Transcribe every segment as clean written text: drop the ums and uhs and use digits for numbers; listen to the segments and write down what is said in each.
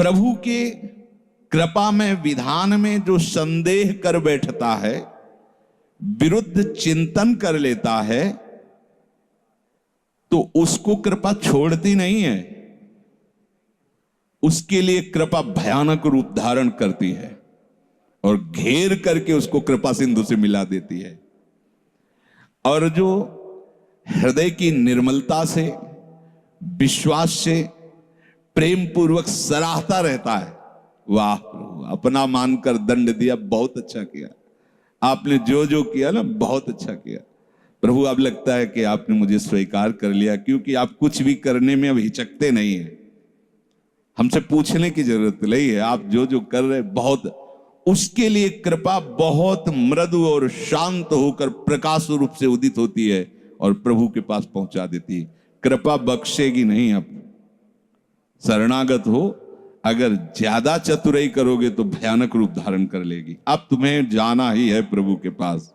प्रभु के कृपा में, विधान में जो संदेह कर बैठता है, विरुद्ध चिंतन कर लेता है, तो उसको कृपा छोड़ती नहीं है। उसके लिए कृपा भयानक रूप धारण करती है और घेर करके उसको कृपा सिंधु से मिला देती है। और जो हृदय की निर्मलता से, विश्वास से, प्रेम पूर्वक सराहता रहता है, वाह प्रभु अपना मानकर दंड दिया, बहुत अच्छा किया, आपने जो जो किया ना बहुत अच्छा किया प्रभु। अब लगता है कि आपने मुझे स्वीकार कर लिया, क्योंकि आप कुछ भी करने में अब हिचकते नहीं है, हमसे पूछने की जरूरत नहीं है, आप जो जो कर रहे बहुत। उसके लिए कृपा बहुत मृदु और शांत होकर प्रकाश रूप से उदित होती है और प्रभु के पास पहुंचा देती है। कृपा बख्शेगी नहीं। आप शरणागत हो, अगर ज्यादा चतुराई करोगे तो भयानक रूप धारण कर लेगी। अब तुम्हें जाना ही है प्रभु के पास,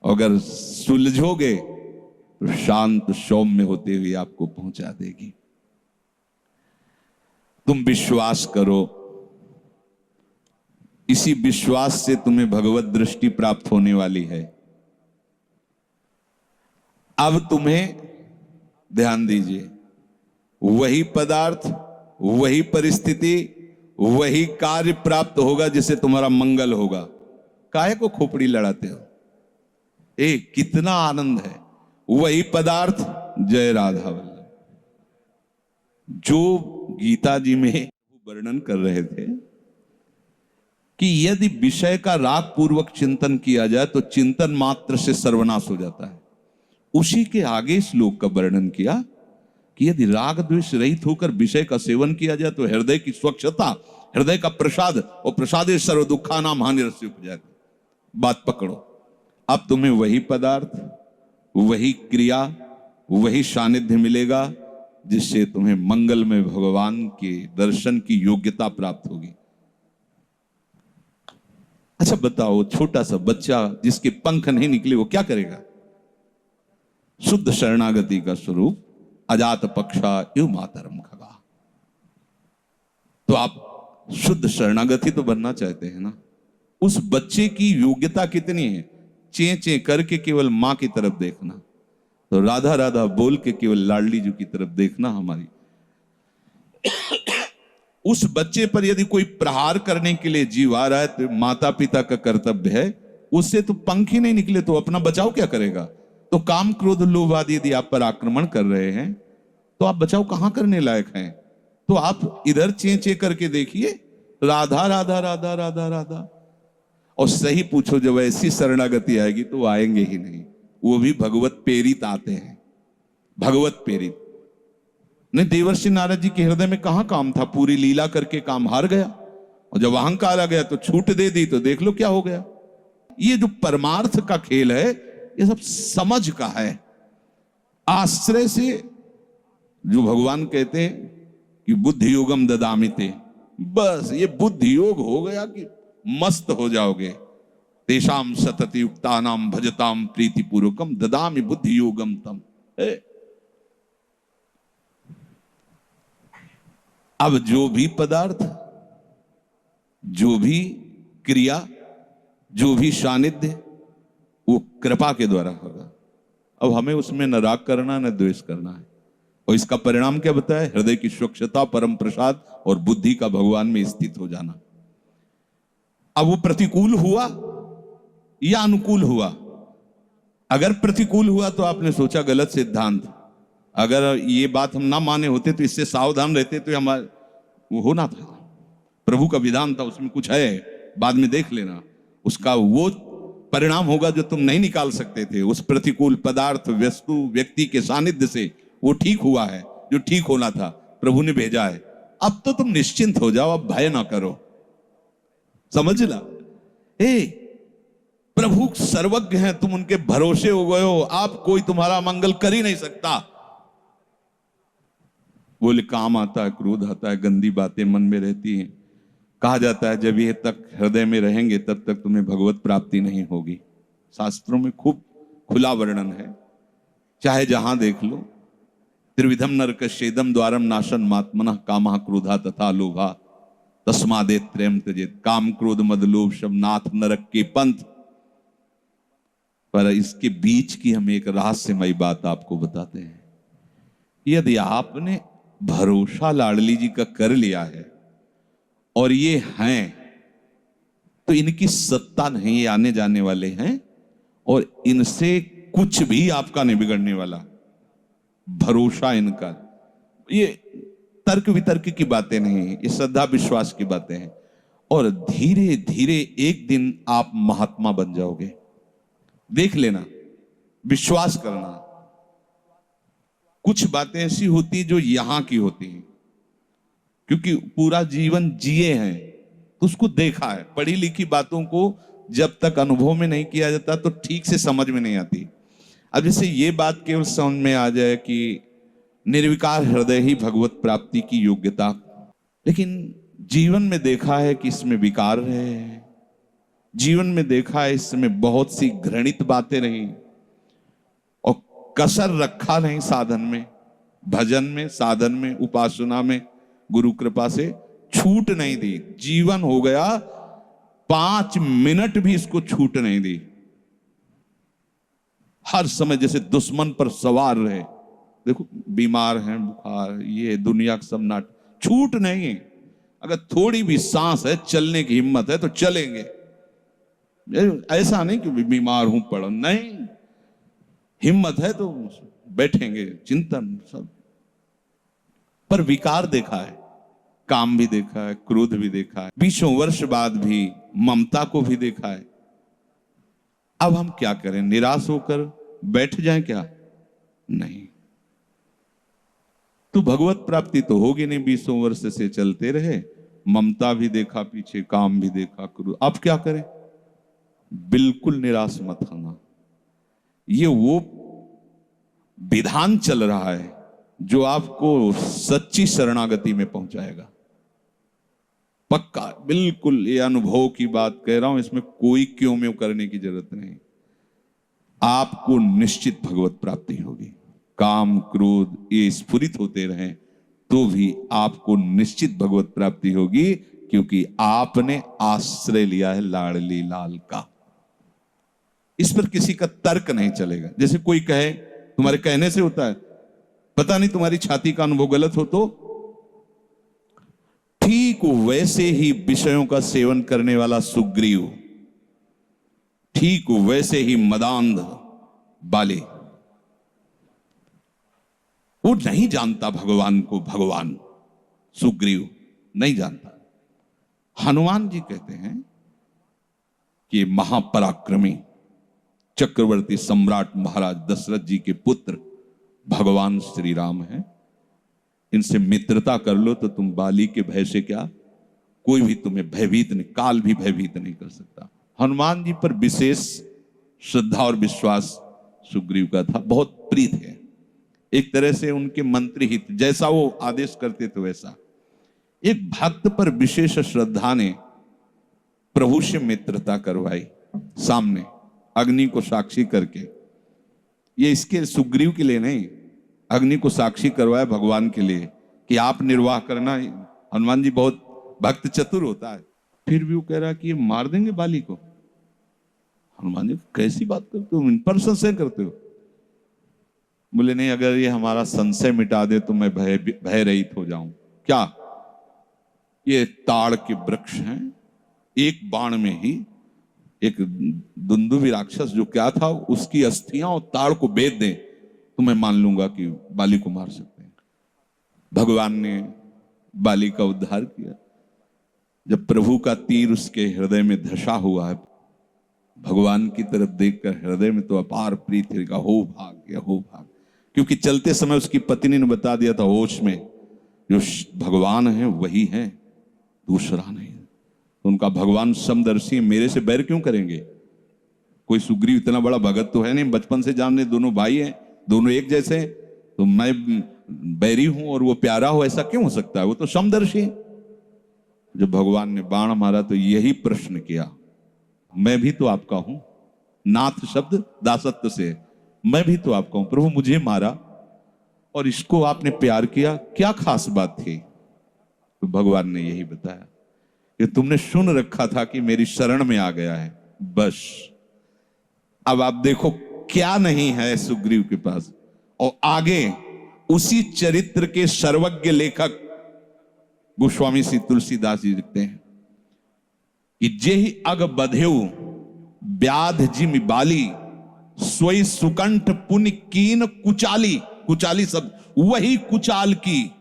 अगर सुलझोगे तो शांत सौम्य होते हुए आपको पहुंचा देगी। तुम विश्वास करो, इसी विश्वास से तुम्हें भगवत दृष्टि प्राप्त होने वाली है। अब तुम्हें ध्यान दीजिए, वही पदार्थ, वही परिस्थिति, वही कार्य प्राप्त होगा जिससे तुम्हारा मंगल होगा। काहे को खोपड़ी लड़ाते हो? कितना आनंद है। वही पदार्थ, जय राधा वल्लभ, जो गीता जी में वर्णन कर रहे थे कि यदि विषय का राग पूर्वक चिंतन किया जाए तो चिंतन मात्र से सर्वनाश हो जाता है। उसी के आगे श्लोक का वर्णन किया कि यदि राग द्वेष रहित होकर विषय का सेवन किया जाए तो हृदय की स्वच्छता, हृदय का प्रसाद, और प्रसादे सर्व दुखा नाम हानिरस्य उपजाति। बात पकड़ो, अब तुम्हें वही पदार्थ, वही क्रिया, वही सानिध्य मिलेगा जिससे तुम्हें मंगल में भगवान के दर्शन की योग्यता प्राप्त होगी। अच्छा बताओ, छोटा सा बच्चा जिसके पंख नहीं निकले वो क्या करेगा? शुद्ध शरणागति का स्वरूप अजात पक्षा एवं मातरम खगा। तो आप शुद्ध शरणागति तो बनना चाहते हैं ना? उस बच्चे की योग्यता कितनी है? चे चे करके केवल मां की तरफ देखना, तो राधा राधा बोल के केवल लाडली जी की तरफ देखना हमारी। उस बच्चे पर यदि कोई प्रहार करने के लिए जीव आ रहा है तो माता पिता का कर्तव्य है, उससे तो पंख ही नहीं निकले तो अपना बचाव क्या करेगा? तो काम क्रोध लोभ आदि यदि आप पर आक्रमण कर रहे हैं तो आप बचाव कहां करने लायक हैं? तो आप इधर चे चे करके देखिए, राधा राधा राधा राधा राधा। और सही पूछो, जब ऐसी शरणागति आएगी तो वो आएंगे ही नहीं, वो भी भगवत प्रेरित आते हैं, भगवत प्रेरित। नहीं, देवर्षि नारद जी के हृदय में कहां काम था? पूरी लीला करके काम हार गया, और जब अहंकार आ गया तो छूट दे दी, तो देख लो क्या हो गया। ये जो परमार्थ का खेल है ये सब समझ का है। आश्रय से जो भगवान कहते हैं कि बुद्धि योगम ददामिते, बस ये बुद्धि योग हो गया कि मस्त हो जाओगे। तेषाम सतत युक्तानाम भजताम प्रीति पूर्वकम ददामि बुद्धि योगम तम। अब जो भी पदार्थ, जो भी क्रिया, जो भी सानिध्य, वो कृपा के द्वारा होगा। अब हमें उसमें न राग करना न द्वेष करना है। और इसका परिणाम क्या बताया? हृदय की स्वच्छता, परम प्रसाद और बुद्धि का भगवान में स्थित हो जाना। अब वो प्रतिकूल हुआ या अनुकूल हुआ? अगर प्रतिकूल हुआ तो आपने सोचा गलत सिद्धांत। अगर ये बात हम ना माने होते तो इससे सावधान रहते तो हमारा वो होना था। प्रभु का विधान था, उसमें कुछ है, बाद में देख लेना। उसका वो परिणाम होगा जो तुम नहीं निकाल सकते थे। उस प्रतिकूल पदार्थ, वस्तु, व्यक्ति के सानिध्य से वो ठीक हुआ है जो ठीक होना था, प्रभु ने भेजा है। अब तो तुम निश्चिंत हो जाओ, अब भय ना करो। समझना, प्रभु सर्वज्ञ हैं, तुम उनके भरोसे हो गए हो, आप कोई तुम्हारा मंगल कर ही नहीं सकता। बोले काम आता है, क्रोध आता है, गंदी बातें मन में रहती हैं। कहा जाता है जब ये तक हृदय में रहेंगे तब तक तुम्हें भगवत प्राप्ति नहीं होगी। शास्त्रों में खूब खुला वर्णन है, चाहे जहां देख लो। त्रिविधम नरकस्येदम द्वारम नाशन मात्मनः कामः क्रोधा तथा लोभा। तस्मादे त्रयम त्यजेत, काम क्रोध मद लोभ शम नाथ नरक के पंथ। पर इसके बीच की हम एक रहस्यमयी बात आपको बताते हैं। यदि आपने भरोसा लाडली जी का कर लिया है और ये हैं, तो इनकी सत्ता नहीं, ये आने जाने वाले हैं और इनसे कुछ भी आपका नहीं बिगड़ने वाला। भरोसा इनका, ये तर्क वितर्क की बातें नहीं, ये श्रद्धा विश्वास की बातें हैं। और धीरे धीरे एक दिन आप महात्मा बन जाओगे। देख लेना, विश्वास करना। कुछ बातें ऐसी होती जो यहां की होती हैं, क्योंकि पूरा जीवन जिए हैं तो उसको देखा है। पढ़ी लिखी बातों को जब तक अनुभव में नहीं किया जाता तो ठीक से समझ में नहीं आती। अब जैसे ये बात केवल समझ में आ जाए कि निर्विकार हृदय ही भगवत प्राप्ति की योग्यता, लेकिन जीवन में देखा है कि इसमें विकार है, जीवन में देखा है इसमें बहुत सी घृणित बातें रही और कसर रखा नहीं साधन में, भजन में, साधन में, उपासना में, गुरु कृपा से छूट नहीं दी। जीवन हो गया 5 मिनट भी इसको छूट नहीं दी। हर समय जैसे दुश्मन पर सवार रहे। देखो बीमार हैं, बुखार, ये दुनिया का सब नाट, छूट नहीं। अगर थोड़ी भी सांस है, चलने की हिम्मत है तो चलेंगे। ऐसा नहीं कि बीमार हूं पड़ा, नहीं, हिम्मत है तो बैठेंगे, चिंतन सब। पर विकार देखा है, काम भी देखा है, क्रोध भी देखा है, 20 वर्ष बाद भी ममता को भी देखा है। अब हम क्या करें? निराश होकर बैठ जाएं क्या? नहीं। तो भगवत प्राप्ति तो होगी नहीं। 20 वर्ष से चलते रहे, ममता भी देखा पीछे, काम भी देखा, क्रोध। अब क्या करें? बिल्कुल निराश मत होना। ये वो विधान चल रहा है जो आपको सच्ची शरणागति में पहुंचाएगा। पक्का, बिल्कुल, ये अनुभव की बात कह रहा हूं, इसमें कोई क्यों में करने की जरूरत नहीं। आपको निश्चित भगवत प्राप्ति होगी। काम क्रोध ये स्फुरित होते रहें तो भी आपको निश्चित भगवत प्राप्ति होगी, क्योंकि आपने आश्रय लिया है लाडली लाल का। इस पर किसी का तर्क नहीं चलेगा। जैसे कोई कहे, तुम्हारे कहने से होता है, पता नहीं तुम्हारी छाती का अनुभव गलत हो तो। ठीक वैसे ही विषयों का सेवन करने वाला सुग्रीव, ठीक वैसे ही मदांध बाली, वो नहीं जानता भगवान को। भगवान सुग्रीव नहीं जानता। हनुमान जी कहते हैं कि महापराक्रमी चक्रवर्ती सम्राट महाराज दशरथ जी के पुत्र भगवान श्री राम हैं। इनसे मित्रता कर लो तो तुम बाली के भय से क्या, कोई भी तुम्हें भयभीत नहीं, काल भी भयभीत नहीं कर सकता। हनुमान जी पर विशेष श्रद्धा और विश्वास सुग्रीव का था, बहुत प्रीत है। एक तरह से उनके मंत्री हित, जैसा वो आदेश करते थे वैसा। एक भक्त पर विशेष श्रद्धा ने प्रभु से मित्रता करवाई, सामने अग्नि को साक्षी करके। ये इसके सुग्रीव के लिए नहीं, अग्नि को साक्षी करवाया भगवान के लिए कि आप निर्वाह करना। हनुमान जी बहुत भक्त चतुर होता है, फिर भी वो कह रहा है कि ये मार देंगे बाली को। हनुमान जी, कैसी बात करते हो, इन पर संशय करते हो? बोले नहीं, अगर ये हमारा संशय मिटा दे तो मैं भय रहित हो जाऊं। क्या? ये ताड़ के वृक्ष हैं, एक बाण में ही एक दुंदुभी राक्षस जो क्या था, उसकी अस्थियां और ताड़ को बेच दें तो मैं मान लूंगा कि बाली को मार सकते हैं। भगवान ने बाली का उद्धार किया। जब प्रभु का तीर उसके हृदय में धसा हुआ है, भगवान की तरफ देखकर हृदय में तो अपार प्रीति का हो भाग्य, हो भाग्य। क्योंकि चलते समय उसकी पत्नी ने बता दिया था होश में, जो भगवान है वही है, दूसरा नहीं। तो उनका भगवान समदर्शी, मेरे से बैर क्यों करेंगे? कोई सुग्रीव इतना बड़ा भगत तो है नहीं, बचपन से जानने, दोनों भाई हैं, दोनों एक जैसे हैं, तो मैं बैरी हूं और वो प्यारा हो, ऐसा क्यों हो सकता है? वो तो समदर्शी। जब भगवान ने बाण मारा तो यही प्रश्न किया, मैं भी तो आपका हूं। नाथ शब्द दासत्व से, मैं भी तो आपका हूं, प्रभु मुझे मारा और इसको आपने प्यार किया, क्या खास बात थी? तो भगवान ने यही बताया ये तुमने सुन रखा था कि मेरी शरण में आ गया है, बस अब आप देखो क्या नहीं है सुग्रीव के पास। और आगे उसी चरित्र के सर्वज्ञ लेखक गोस्वामी श्री तुलसीदास जी लिखते हैं कि जेहि अग बधेउ व्याध जिमि बाली, सोई सुकंठ पुनि कीन कुचाली। कुचाली शब्द वही कुचाल की।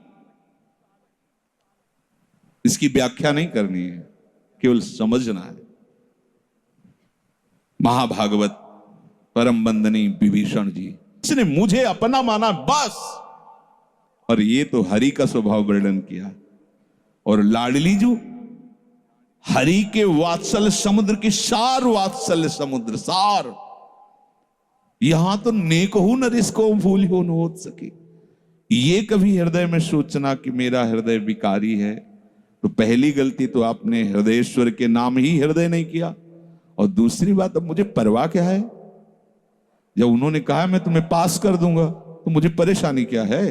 इसकी व्याख्या नहीं करनी है, केवल समझना है। महाभागवत परम वंदनीय विभीषण जी, इसने मुझे अपना माना बस, और ये तो हरि का स्वभाव वर्णन किया। और लाडली जो हरि के वात्सल्य समुद्र की सार वात्सल्य समुद्र सार, यहां तो नेक हूं न रिसको भूल हो न हो सके। ये कभी हृदय में सोचना कि मेरा हृदय विकारी है, तो पहली गलती तो आपने हृदयेश्वर के नाम ही हृदय नहीं किया। और दूसरी बात, अब मुझे परवाह क्या है? जब उन्होंने कहा मैं तुम्हें पास कर दूंगा तो मुझे परेशानी क्या है?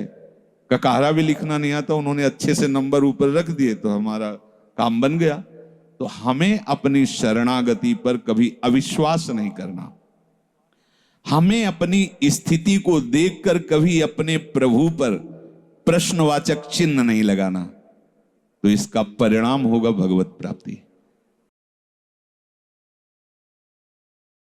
ककारा भी लिखना नहीं आता, उन्होंने अच्छे से नंबर ऊपर रख दिए तो हमारा काम बन गया। तो हमें अपनी शरणागति पर कभी अविश्वास नहीं करना, हमें अपनी स्थिति को देखकर कभी अपने प्रभु पर प्रश्नवाचक चिन्ह नहीं लगाना, तो इसका परिणाम होगा भगवत प्राप्ति।